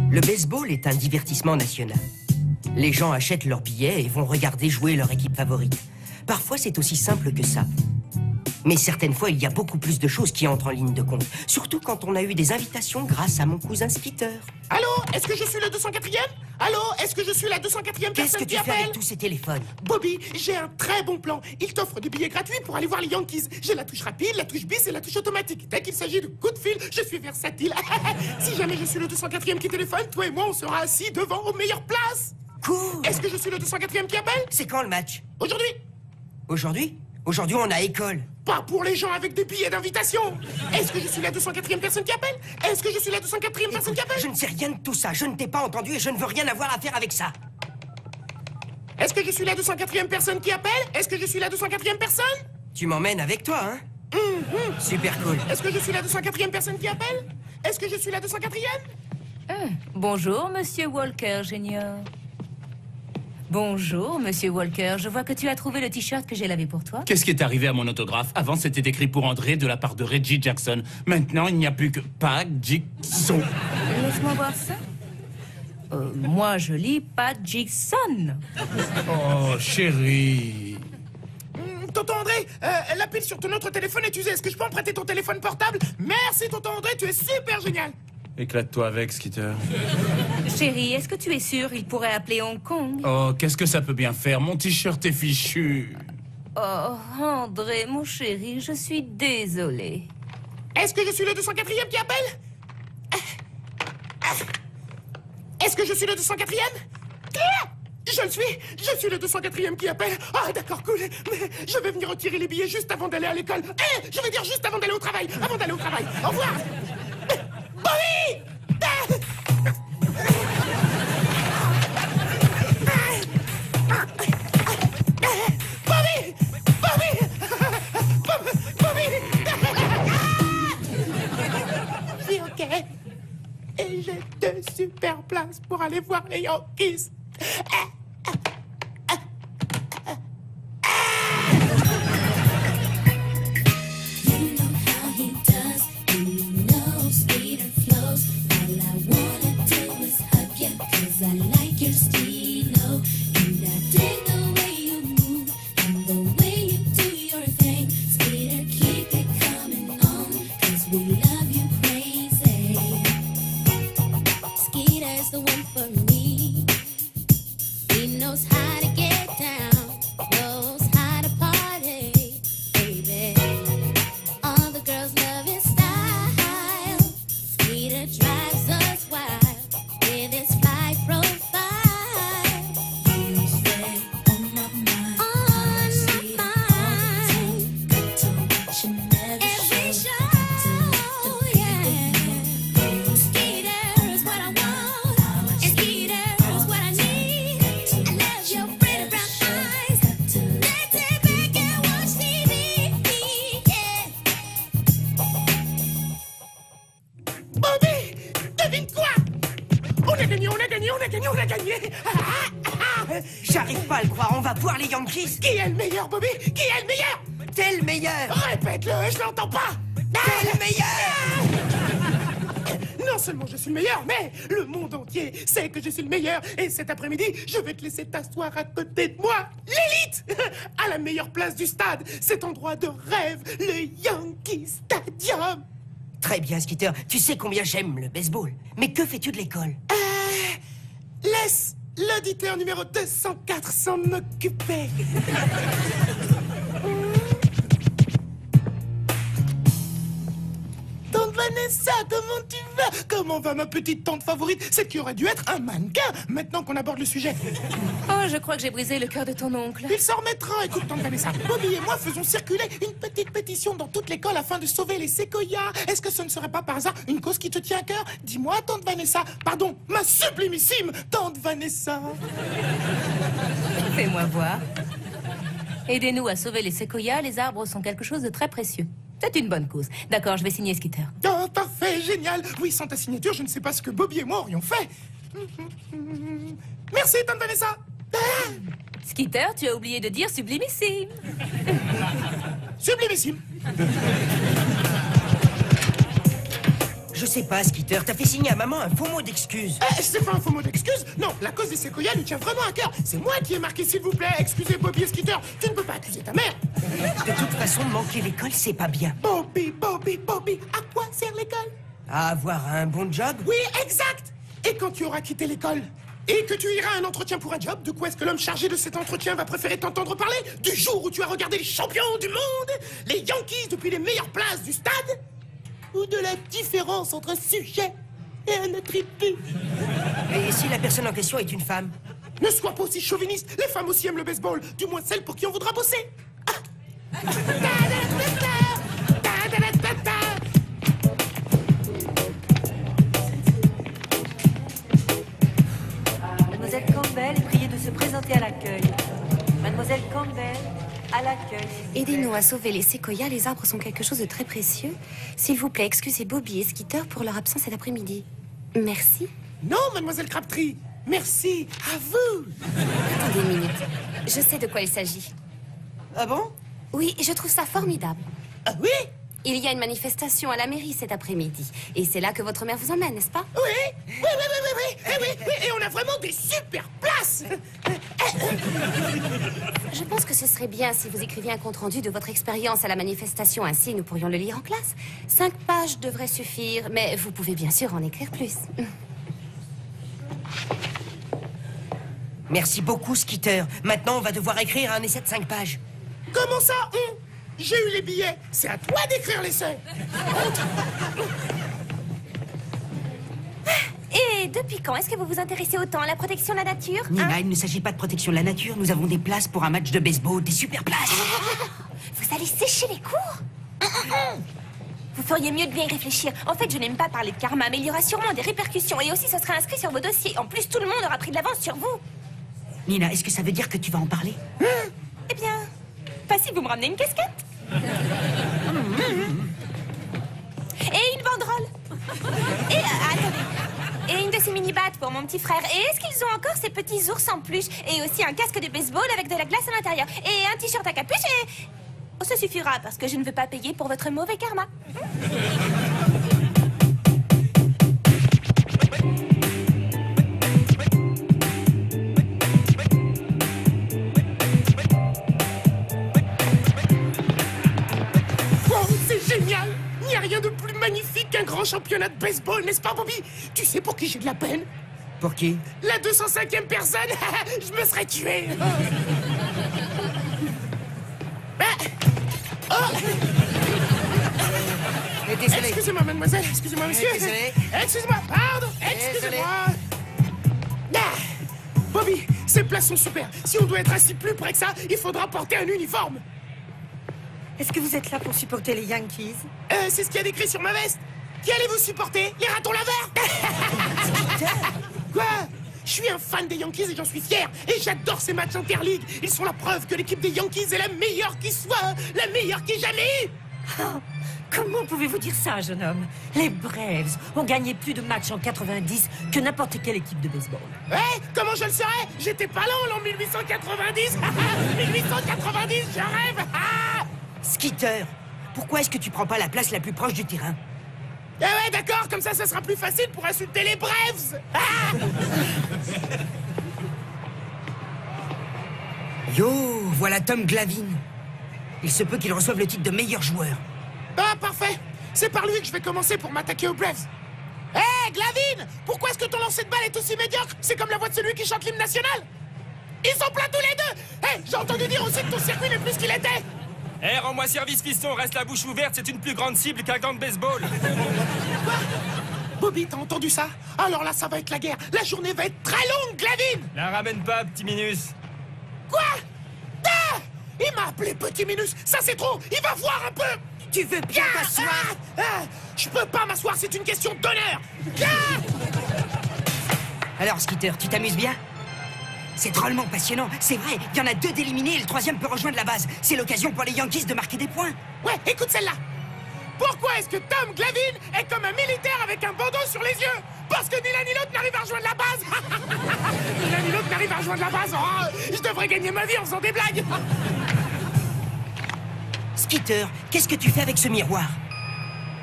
Le baseball est un divertissement national. Les gens achètent leurs billets et vont regarder jouer leur équipe favorite. Parfois, c'est aussi simple que ça. Mais certaines fois, il y a beaucoup plus de choses qui entrent en ligne de compte. Surtout quand on a eu des invitations grâce à mon cousin Skeeter. Allô, est-ce que je suis le 204e? Allô, est-ce que je suis la 204e Qu'est-ce que personne qui tu fais appelle? avec tous ces téléphones? Bobby, j'ai un très bon plan. Il t'offre des billets gratuits pour aller voir les Yankees. J'ai la touche rapide, la touche bis et la touche automatique. Dès qu'il s'agit de coups de fil, je suis versatile. Si jamais je suis le 204e qui téléphone, toi et moi, on sera assis devant aux meilleures places. Cool! Est-ce que je suis le 204e qui appelle? C'est quand le match? Aujourd'hui. Aujourd'hui? Aujourd'hui, on a école. Pas pour les gens avec des billets d'invitation. Est-ce que je suis la 204e personne qui appelle? Est-ce que je suis la 204e personne qui appelle? Je ne sais rien de tout ça. Je ne t'ai pas entendu et je ne veux rien avoir à faire avec ça. Est-ce que je suis la 204e personne qui appelle? Est-ce que je suis la 204e personne? Tu m'emmènes avec toi, hein? Super cool. Est-ce que je suis la 204e personne qui appelle? Est-ce que je suis la 204e? Bonjour, Monsieur Walker Junior. Bonjour, Monsieur Walker. Je vois que tu as trouvé le t-shirt que j'ai lavé pour toi. Qu'est-ce qui est arrivé à mon autographe? Avant, c'était écrit pour André de la part de Reggie Jackson. Maintenant, il n'y a plus que Pat Jackson. Laisse-moi voir ça. Moi, je lis Pat Jackson. Oh, chérie. Tonton André, la pile sur ton autre téléphone est usée. Est-ce que je peux en prêter ton téléphone portable? Merci, tonton André, tu es super génial. Éclate-toi avec, Skeeter. Chérie, est-ce que tu es sûr il pourrait appeler Hong Kong? Oh, qu'est-ce que ça peut bien faire? Mon t-shirt est fichu. Oh, André, mon chéri, je suis désolée. Est-ce que je suis le 204e qui appelle? Est-ce que je suis le 204e? Je le suis! Je suis le 204e qui appelle! Ah, d'accord, cool! Mais je vais venir retirer les billets juste avant d'aller à l'école. Je veux dire juste avant d'aller au travail! Avant d'aller au travail! Au revoir! Bobby! Bobby! Bobby! Bobby! Je suis OK. Et j'ai deux super places pour aller voir les Yankees. J'arrive pas à le croire, on va voir les Yankees. Qui est le meilleur, Bobby? Qui est le meilleur? T'es le meilleur. Répète-le, je l'entends pas. T'es le meilleur. Non seulement je suis le meilleur, mais le monde entier sait que je suis le meilleur. Et cet après-midi, je vais te laisser t'asseoir à côté de moi. L'élite! À la meilleure place du stade. Cet endroit de rêve, le Yankee Stadium. Très bien, Skeeter. Tu sais combien j'aime le baseball. Mais que fais-tu de l'école? Laisse l'auditeur numéro 204 s'en occuper. Tante Vanessa, comment tu vas? Comment va ma petite tante favorite? Celle qui aurait dû être un mannequin, maintenant qu'on aborde le sujet. Oh, je crois que j'ai brisé le cœur de ton oncle. Il s'en remettra. Écoute, tante Vanessa, Bobby et moi faisons circuler une petite pétition dans toute l'école afin de sauver les séquoias. Est-ce que ce ne serait pas par hasard une cause qui te tient à cœur? Dis-moi, tante Vanessa. Pardon, ma sublimissime tante Vanessa. Fais-moi voir. Aidez-nous à sauver les séquoias, les arbres sont quelque chose de très précieux. C'est une bonne cause. D'accord, je vais signer Skeeter. Oh, parfait, génial. Oui, sans ta signature, je ne sais pas ce que Bobby et moi aurions fait. Merci, tante Vanessa. Skeeter, tu as oublié de dire sublimissime. Sublimissime. Je sais pas, Skitter, t'as fait signer à maman un faux mot d'excuse. C'est pas un faux mot d'excuse. Non, la cause des séquoias lui tient vraiment à cœur. C'est moi qui ai marqué, s'il vous plaît, excusez Bobby et Skitter. Tu ne peux pas accuser ta mère. De toute façon, manquer l'école, c'est pas bien. Bobby, à quoi sert l'école? À avoir un bon job? Oui, exact. Et quand tu auras quitté l'école et que tu iras à un entretien pour un job, de quoi est-ce que l'homme chargé de cet entretien va préférer t'entendre parler? Du jour où tu as regardé les champions du monde, les Yankees depuis les meilleures places du stade? Ou de la différence entre un sujet et un attribut? Et si la personne en question est une femme? Ne sois pas aussi chauviniste. Les femmes aussi aiment le baseball. Du moins celles pour qui on voudra bosser. Ah. Mademoiselle Campbell est priée de se présenter à l'accueil. Mademoiselle Campbell, à l'accueil. Aidez-nous à sauver les séquoias, les arbres sont quelque chose de très précieux. S'il vous plaît, excusez Bobby et Skitter pour leur absence cet après-midi. Merci. Non, mademoiselle Crabtree. Merci. À vous. Attendez une minute. Je sais de quoi il s'agit. Ah bon? Oui, je trouve ça formidable. Ah oui? Il y a une manifestation à la mairie cet après-midi. Et c'est là que votre mère vous emmène, n'est-ce pas? Oui. Et on a vraiment des super places. Je pense que ce serait bien si vous écriviez un compte-rendu de votre expérience à la manifestation. Ainsi, nous pourrions le lire en classe. 5 pages devraient suffire, mais vous pouvez bien sûr en écrire plus. Merci beaucoup, Skitter. Maintenant, on va devoir écrire un essai de 5 pages. Comment ça, J'ai eu les billets. C'est à toi d'écrire l'essai. Et depuis quand est-ce que vous vous intéressez autant à la protection de la nature? Nina, il ne s'agit pas de protection de la nature. Nous avons des places pour un match de baseball, des super places. Vous allez sécher les cours? Vous feriez mieux de bien y réfléchir. En fait, je n'aime pas parler de karma, mais il y aura sûrement des répercussions. Et aussi, ce sera inscrit sur vos dossiers. En plus, tout le monde aura pris de l'avance sur vous. Nina, est-ce que ça veut dire que tu vas en parler? Eh bien, pas si vous me ramenez une casquette. Et une banderole. Et, attendez. Et une de ces mini-battes pour mon petit frère. Et est-ce qu'ils ont encore ces petits ours en peluche? Et aussi un casque de baseball avec de la glace à l'intérieur. Et un t-shirt à capuche et... Oh, ça suffira, parce que je ne veux pas payer pour votre mauvais karma. Wow, c'est génial. Il n'y a rien de plus magnifique qu'un grand championnat de baseball, n'est-ce pas, Bobby? Tu sais pour qui j'ai de la peine? Pour qui? La 205e personne. Je me serais tué. Désolé. Excusez-moi, mademoiselle. Excusez-moi, monsieur. Désolé. Excusez-moi, pardon. Excusez-moi. Bobby, ces places sont super. Si on doit être assis plus près que ça, il faudra porter un uniforme. Est-ce que vous êtes là pour supporter les Yankees? C'est ce qu'il y a décrit sur ma veste. Qui allez-vous supporter? Les ratons laveurs? Quoi? Je suis un fan des Yankees et j'en suis fier. Et j'adore ces matchs interligues. Ils sont la preuve que l'équipe des Yankees est la meilleure qui soit. La meilleure qui ait jamais eu. Oh, comment pouvez-vous dire ça, jeune homme? Les Braves ont gagné plus de matchs en 90 que n'importe quelle équipe de baseball. Ouais, comment je le saurais? J'étais pas là en l'an 1890. 1890, je rêve. Skitter, pourquoi est-ce que tu prends pas la place la plus proche du terrain? Eh ouais, d'accord, comme ça sera plus facile pour insulter les Braves. Yo, voilà Tom Glavine. Il se peut qu'il reçoive le titre de meilleur joueur. Ah, parfait. C'est par lui que je vais commencer pour m'attaquer aux Braves. Hé, Glavine, pourquoi est-ce que ton lancer de balle est aussi médiocre? C'est comme la voix de celui qui chante l'hymne national. Ils sont pleins tous les deux. Hé, j'ai entendu dire aussi que ton circuit n'est plus ce qu'il était. Eh, rends-moi service, fiston, reste la bouche ouverte, c'est une plus grande cible qu'un gant de baseball. Bobby, t'as entendu ça? Alors là, ça va être la guerre. La journée va être très longue, Glavine. La ramène pas, petit Minus. Quoi? Ah! Il m'a appelé Petit Minus. Ça, c'est trop. Il va voir un peu. Tu veux bien t'asseoir? Je peux pas m'asseoir, c'est une question d'honneur. Alors, Skitter, tu t'amuses bien? C'est drôlement passionnant. C'est vrai, il y en a 2 d'éliminés et le 3e peut rejoindre la base. C'est l'occasion pour les Yankees de marquer des points. Ouais, écoute celle-là. Pourquoi est-ce que Tom Glavine est comme un militaire avec un bandeau sur les yeux? Parce que ni l'un ni l'autre n'arrive à rejoindre la base. Ni l'un ni l'autre n'arrive à rejoindre la base. Oh, je devrais gagner ma vie en faisant des blagues. Skitter, qu'est-ce que tu fais avec ce miroir?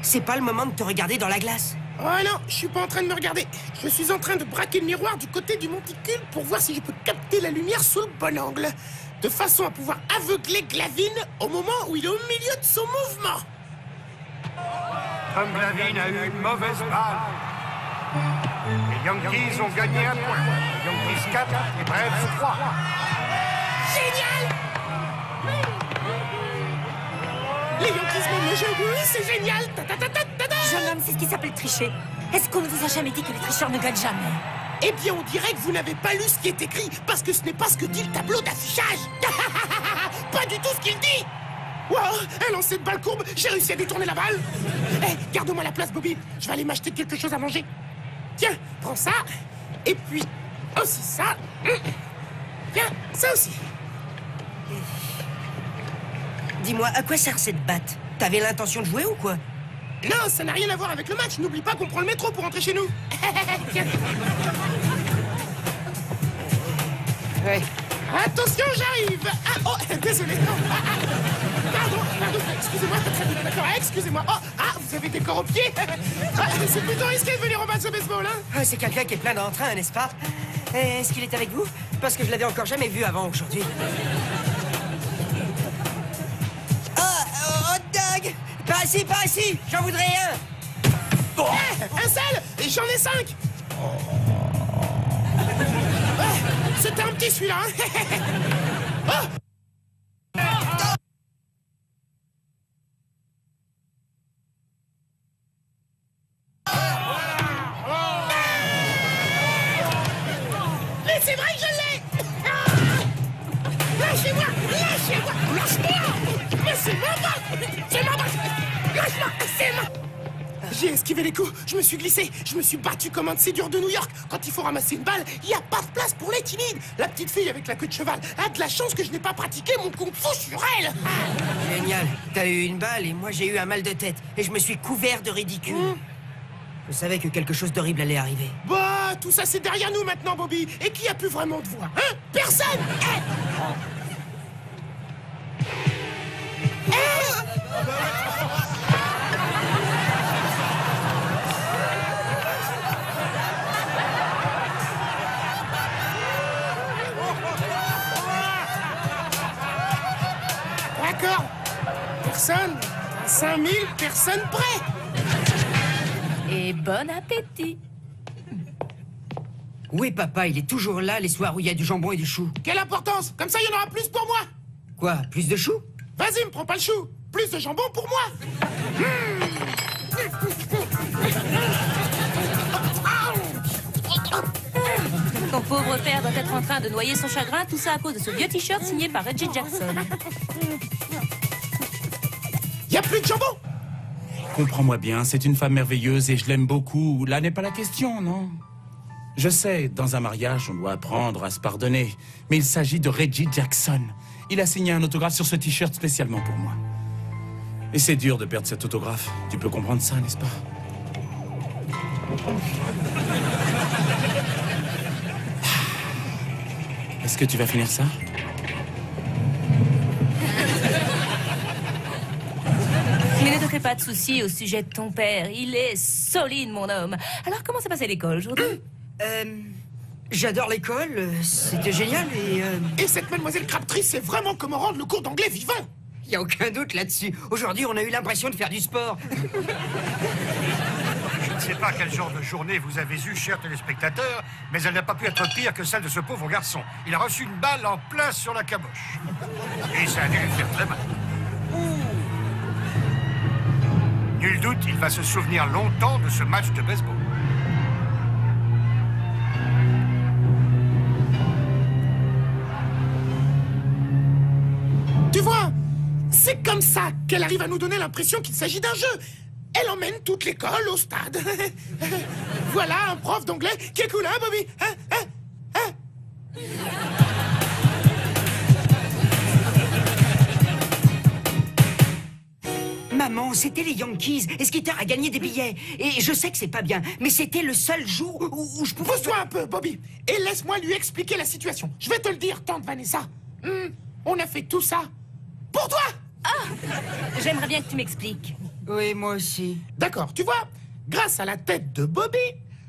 C'est pas le moment de te regarder dans la glace. Oh non, je suis pas en train de me regarder. Je suis en train de braquer le miroir du côté du monticule pour voir si je peux capter la lumière sous le bon angle. De façon à pouvoir aveugler Glavine au moment où il est au milieu de son mouvement. Tom Glavine a eu une mauvaise balle. Les Yankees ont gagné un point. Les Yankees 4 et Braves 3. Génial! Les Yankees mènent le jeu, oui, c'est génial! Jeune homme, c'est ce qui s'appelle tricher. Est-ce qu'on ne vous a jamais dit que les tricheurs ne gagnent jamais? Eh bien, on dirait que vous n'avez pas lu ce qui est écrit, parce que ce n'est pas ce que dit le tableau d'affichage. Pas du tout ce qu'il dit. Wow, un lancer de balle courbe, j'ai réussi à détourner la balle. Eh, garde-moi la place, Bobby. Je vais aller m'acheter quelque chose à manger. Tiens, prends ça. Et puis, aussi ça. Tiens, ça aussi. Dis-moi, à quoi sert cette batte? T'avais l'intention de jouer ou quoi? Non, ça n'a rien à voir avec le match. N'oublie pas qu'on prend le métro pour rentrer chez nous. Tiens. Ouais. Attention, j'arrive. Ah, oh, désolé. Pardon, excusez-moi. D'accord, excusez-moi. Oh, ah, vous avez des corps aux pieds. Ah, c'est plutôt risqué de venir au match de baseball, hein. Ah, c'est quelqu'un qui est plein d'entrain, n'est-ce pas? Est-ce qu'il est avec vous? Parce que je l'avais encore jamais vu avant aujourd'hui. Oh, hot dog! Pas ici! J'en voudrais un! Oh. Un seul! Et j'en ai 5! C'était un petit celui-là, hein. Oh. Mais c'est vrai que je l'ai. Lâchez-moi! Lâche-moi! Mais c'est ma balle! Lâche-moi! C'est ma... J'ai esquivé les coups, je me suis glissé, je me suis battu comme un de ces durs de New York. Quand il faut ramasser une balle, il n'y a pas de place pour les timides. La petite fille avec la queue de cheval a de la chance que je n'ai pas pratiqué mon kung-fu sur elle. Génial. T'as eu une balle et moi j'ai eu un mal de tête. Et je me suis couvert de ridicule. Je savais que quelque chose d'horrible allait arriver. Bah, tout ça c'est derrière nous maintenant, Bobby. Et qui a plus vraiment de voix, hein? Personne! D'accord. Personne. 5000 personnes près. Et bon appétit. Oui, papa, il est toujours là les soirs où il y a du jambon et du chou. Quelle importance? Comme ça, il y en aura plus pour moi. Quoi? Plus de chou? Vas-y, me prends pas le chou. Plus de jambon pour moi. Ton pauvre père doit être en train de noyer son chagrin, tout ça à cause de ce vieux t-shirt signé par Reggie Jackson. Y a plus de jambon? Comprends-moi bien, c'est une femme merveilleuse et je l'aime beaucoup. Là n'est pas la question, non? Je sais, dans un mariage, on doit apprendre à se pardonner. Mais il s'agit de Reggie Jackson. Il a signé un autographe sur ce t-shirt spécialement pour moi. Et c'est dur de perdre cet autographe. Tu peux comprendre ça, n'est-ce pas? Est-ce que tu vas finir ça? Mais ne te fais pas de soucis au sujet de ton père. Il est solide, mon homme. Alors, comment s'est passée l'école aujourd'hui? J'adore l'école, c'était génial Et cette mademoiselle Crabtree sait vraiment comment rendre le cours d'anglais vivant. y a aucun doute là-dessus. Aujourd'hui, on a eu l'impression de faire du sport. Je ne sais pas quel genre de journée vous avez eu, chers téléspectateurs, mais elle n'a pas pu être pire que celle de ce pauvre garçon. Il a reçu une balle en plein sur la caboche. Et ça a dû lui faire très mal. Nul doute, il va se souvenir longtemps de ce match de baseball. Tu vois, c'est comme ça qu'elle arrive à nous donner l'impression qu'il s'agit d'un jeu. Elle emmène toute l'école au stade. Voilà un prof d'anglais qui est cool, hein, Bobby? Maman, c'était les Yankees et Skeeter a gagné des billets. Et je sais que c'est pas bien, mais c'était le seul jour où je pouvais... Pousse-toi un peu, Bobby, et laisse-moi lui expliquer la situation. Je vais te le dire, tante Vanessa. On a fait tout ça pour toi. J'aimerais bien que tu m'expliques. Oui, moi aussi. D'accord, tu vois, grâce à la tête de Bobby,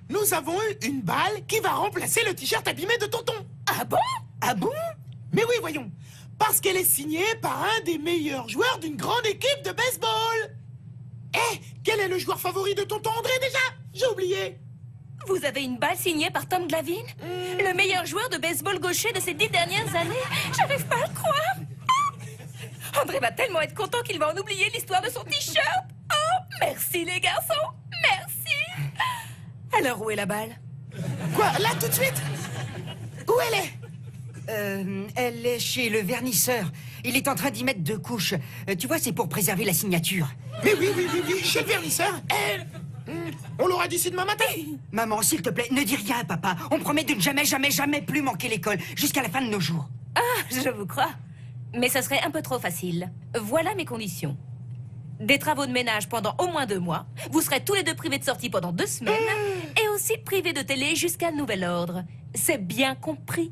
nous avons eu une balle qui va remplacer le t-shirt abîmé de Tonton. Ah bon? Ah bon? Mais oui, voyons. Parce qu'elle est signée par un des meilleurs joueurs d'une grande équipe de baseball. Eh, quel est le joueur favori de Tonton André déjà? J'ai oublié. Vous avez une balle signée par Tom Glavine? Le meilleur joueur de baseball gaucher de ces 10 dernières années? J'arrive pas à le croire. Ah, André va tellement être content qu'il va en oublier l'histoire de son t-shirt. Oh, merci les garçons, merci. Alors où est la balle? Quoi, là tout de suite? Où elle est? Elle est chez le vernisseur. Il est en train d'y mettre 2 couches. Tu vois, c'est pour préserver la signature. Mais oui, chez le vernisseur. Elle... On l'aura d'ici demain matin. Maman, s'il te plaît, ne dis rien, papa. On promet de ne jamais, jamais, jamais plus manquer l'école, jusqu'à la fin de nos jours. Ah, je vous crois. Mais ça serait un peu trop facile. Voilà mes conditions. Des travaux de ménage pendant au moins 2 mois. Vous serez tous les 2 privés de sortie pendant 2 semaines. Et aussi privés de télé jusqu'à nouvel ordre. C'est bien compris.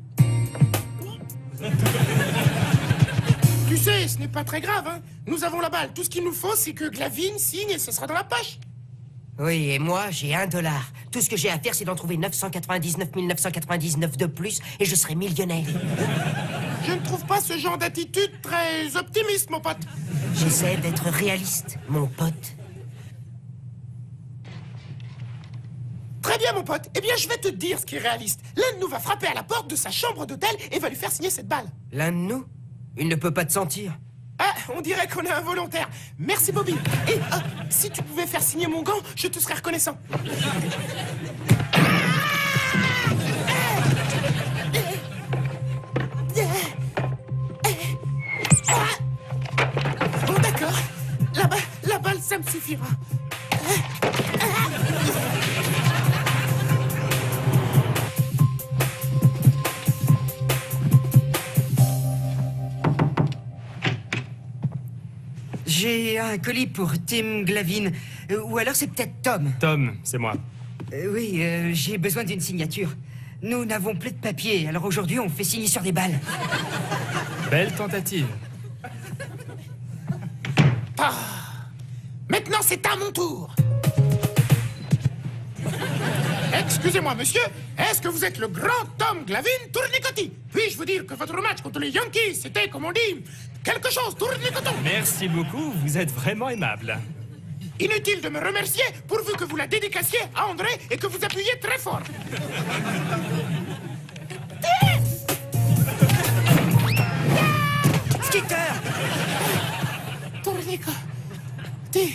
Tu sais, ce n'est pas très grave, hein. Nous avons la balle. Tout ce qu'il nous faut, c'est que Glavine signe et ce sera dans la poche. Oui, et moi, j'ai $1. Tout ce que j'ai à faire, c'est d'en trouver 999 999 de plus, et je serai millionnaire. Je ne trouve pas ce genre d'attitude très optimiste, mon pote. J'essaie d'être réaliste, mon pote. Très bien, mon pote. Eh bien, je vais te dire ce qui est réaliste. L'un de nous va frapper à la porte de sa chambre d'hôtel et va lui faire signer cette balle. L'un de nous? Il ne peut pas te sentir. Ah, on dirait qu'on est involontaire. Merci, Bobby. Et si tu pouvais faire signer mon gant, je te serais reconnaissant. Bon, d'accord. La balle, ça me suffira. J'ai un colis pour Tim Glavine. Ou alors c'est peut-être Tom. Tom, c'est moi. Oui, j'ai besoin d'une signature. Nous n'avons plus de papier, alors aujourd'hui on fait signer sur des balles. Belle tentative. Ah. Maintenant, c'est à mon tour. Excusez-moi, monsieur. Est-ce que vous êtes le grand Tom Glavine Tournicotti? Puis-je vous dire que votre match contre les Yankees, c'était, comme on dit, quelque chose, tournicoton. Merci beaucoup, vous êtes vraiment aimable. Inutile de me remercier, pourvu que vous la dédicaciez à André et que vous appuyiez très fort. Skitter! Tournicotti.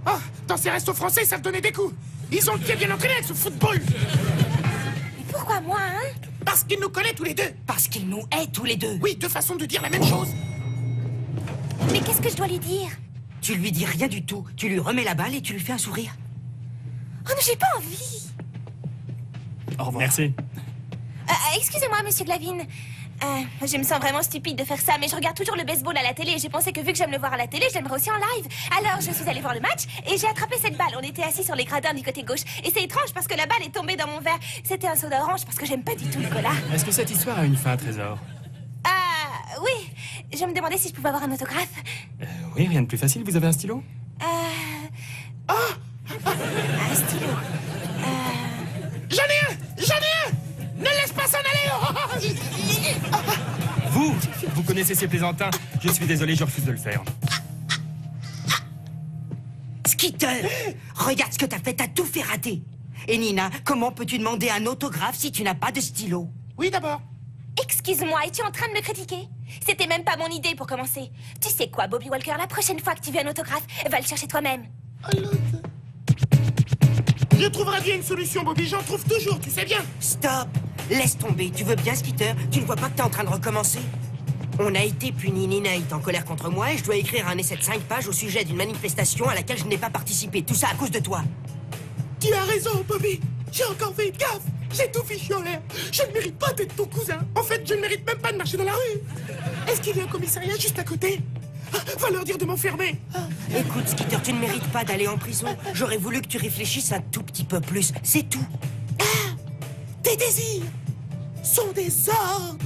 Oh, dans ces restos français, ils savent donner des coups. Ils ont le pied bien entraîné avec ce football. Mais pourquoi moi, hein? Parce qu'il nous connaît tous les deux. Parce qu'il nous hait tous les deux. Oui, 2 façons de dire la même chose. Mais qu'est-ce que je dois lui dire? Tu lui dis rien du tout. Tu lui remets la balle et tu lui fais un sourire. Oh non, j'ai pas envie. Au revoir. Merci. Excusez-moi, monsieur Glavine. Je me sens vraiment stupide de faire ça, mais je regarde toujours le baseball à la télé et j'ai pensé que vu que j'aime le voir à la télé, je l'aimerais aussi en live. Alors je suis allée voir le match et j'ai attrapé cette balle. On était assis sur les gradins du côté gauche. Et c'est étrange parce que la balle est tombée dans mon verre. C'était un soda orange parce que j'aime pas du tout le cola. Est-ce que cette histoire a une fin, Trésor? Oui. Je me demandais si je pouvais avoir un autographe. Oui, rien de plus facile. Vous avez un stylo? Un stylo. J'en ai un. Ne laisse pas s'en aller. Vous connaissez ces plaisantins. Je suis désolé, je refuse de le faire. Skitter! Regarde ce que t'as fait, t'as tout fait rater. Et Nina, comment peux-tu demander un autographe si tu n'as pas de stylo? Oui, d'abord. Excuse-moi, es-tu en train de me critiquer? C'était même pas mon idée pour commencer. Tu sais quoi, Bobby Walker, la prochaine fois que tu veux un autographe, va le chercher toi-même. Je trouverai bien une solution, Bobby. J'en trouve toujours, tu sais bien. Stop! Laisse tomber. Tu veux bien, Skitter? Tu ne vois pas que t'es en train de recommencer? On a été puni. Nina est en colère contre moi et je dois écrire un essai de 5 pages au sujet d'une manifestation à laquelle je n'ai pas participé. Tout ça à cause de toi. Tu as raison, Bobby. J'ai encore fait gaffe. J'ai tout fichu en l'air. Je ne mérite pas d'être ton cousin. En fait, je ne mérite même pas de marcher dans la rue. Est-ce qu'il y a un commissariat juste à côté? Va leur dire de m'enfermer. Écoute, Skitter, tu ne mérites pas d'aller en prison. J'aurais voulu que tu réfléchisses un tout petit peu plus. C'est tout. Tes désirs sont des ordres.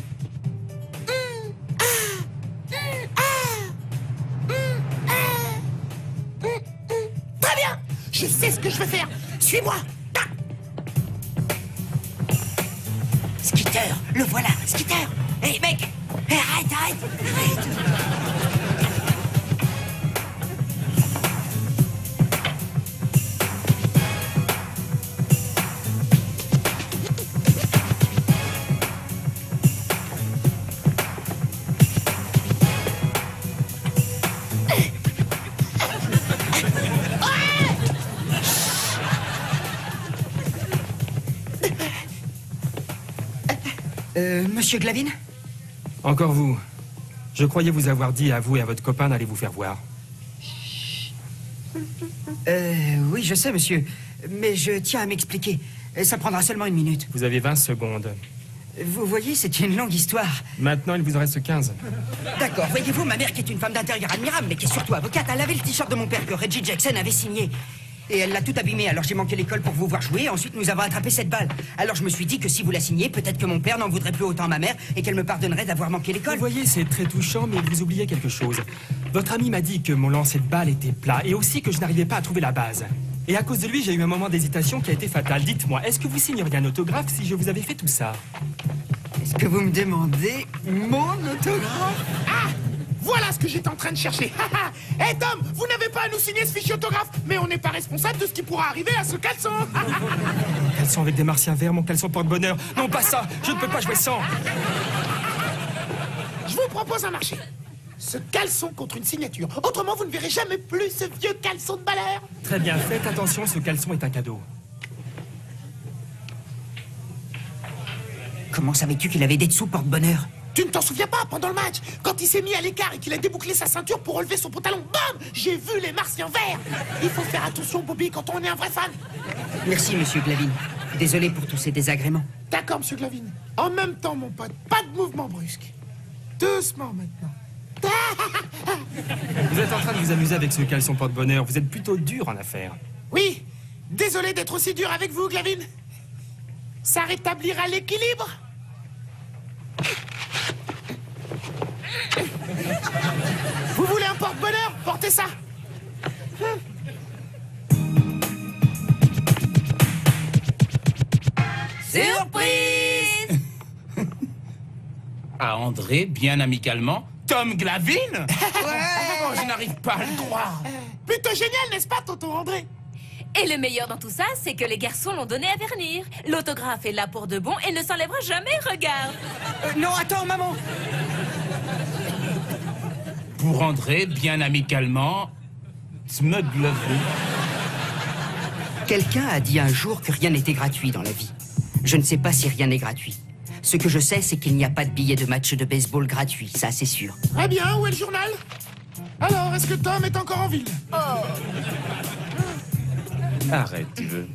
Très bien. Je sais ce que je veux faire. Suis-moi. Ah. Skitter, le voilà, Skitter. Hé, mec, arrête. Monsieur Glavin? Encore vous. Je croyais vous avoir dit à vous et à votre copain d'aller vous faire voir. Oui, je sais, monsieur. Mais je tiens à m'expliquer. Ça prendra seulement 1 minute. Vous avez 20 secondes. Vous voyez, c'est une longue histoire. Maintenant, il vous en reste 15. D'accord, voyez-vous, ma mère qui est une femme d'intérieur admirable, mais qui est surtout avocate, elle avait le t-shirt de mon père que Reggie Jackson avait signé. Et elle l'a tout abîmé, alors j'ai manqué l'école pour vous voir jouer, et ensuite nous avons attrapé cette balle. Alors je me suis dit que si vous la signez, peut-être que mon père n'en voudrait plus autant à ma mère, et qu'elle me pardonnerait d'avoir manqué l'école. Vous voyez, c'est très touchant, mais vous oubliez quelque chose. Votre ami m'a dit que mon lancer de balle était plat, et aussi que je n'arrivais pas à trouver la base. Et à cause de lui, j'ai eu un moment d'hésitation qui a été fatal. Dites-moi, est-ce que vous signeriez un autographe si je vous avais fait tout ça? Est-ce que vous me demandez mon autographe? Ah! Voilà ce que j'étais en train de chercher. Hé Tom, vous n'avez pas à nous signer ce fichier autographe, mais on n'est pas responsable de ce qui pourra arriver à ce caleçon. Caleçon avec des martiens verts, mon caleçon porte-bonheur. Non, pas ça, je ne peux pas jouer sans. Je vous propose un marché. Ce caleçon contre une signature. Autrement, vous ne verrez jamais plus ce vieux caleçon de balère. Très bien, faites attention, ce caleçon est un cadeau. Comment savais-tu qu'il avait des dessous porte-bonheur? Tu ne t'en souviens pas, pendant le match, quand il s'est mis à l'écart et qu'il a débouclé sa ceinture pour relever son pantalon, bam! J'ai vu les martiens verts. Il faut faire attention, Bobby, quand on est un vrai fan. Merci, monsieur Glavin. Désolé pour tous ces désagréments. D'accord, monsieur Glavin. En même temps, mon pote, pas de mouvement brusque. Doucement, maintenant. Vous êtes en train de vous amuser avec ce caleçon porte-bonheur. Vous êtes plutôt dur en affaires. Oui, désolé d'être aussi dur avec vous, Glavin. Ça rétablira l'équilibre. Vous voulez un porte-bonheur? Portez ça. Surprise! À André, bien amicalement, Tom Glavin? Oh, je n'arrive pas à le croire. Plutôt génial, n'est-ce pas, tonton André? Et le meilleur dans tout ça, c'est que les garçons l'ont donné à vernir. L'autographe est là pour de bon et ne s'enlèvera jamais, regarde. Non, attends, maman. Pour André, bien amicalement, Smugglevin. Quelqu'un a dit un jour que rien n'était gratuit dans la vie. Je ne sais pas si rien n'est gratuit. Ce que je sais, c'est qu'il n'y a pas de billet de match de baseball gratuit, ça c'est sûr. Très bien, où est le journal? Alors, est-ce que Tom est encore en ville? Arrête, tu veux.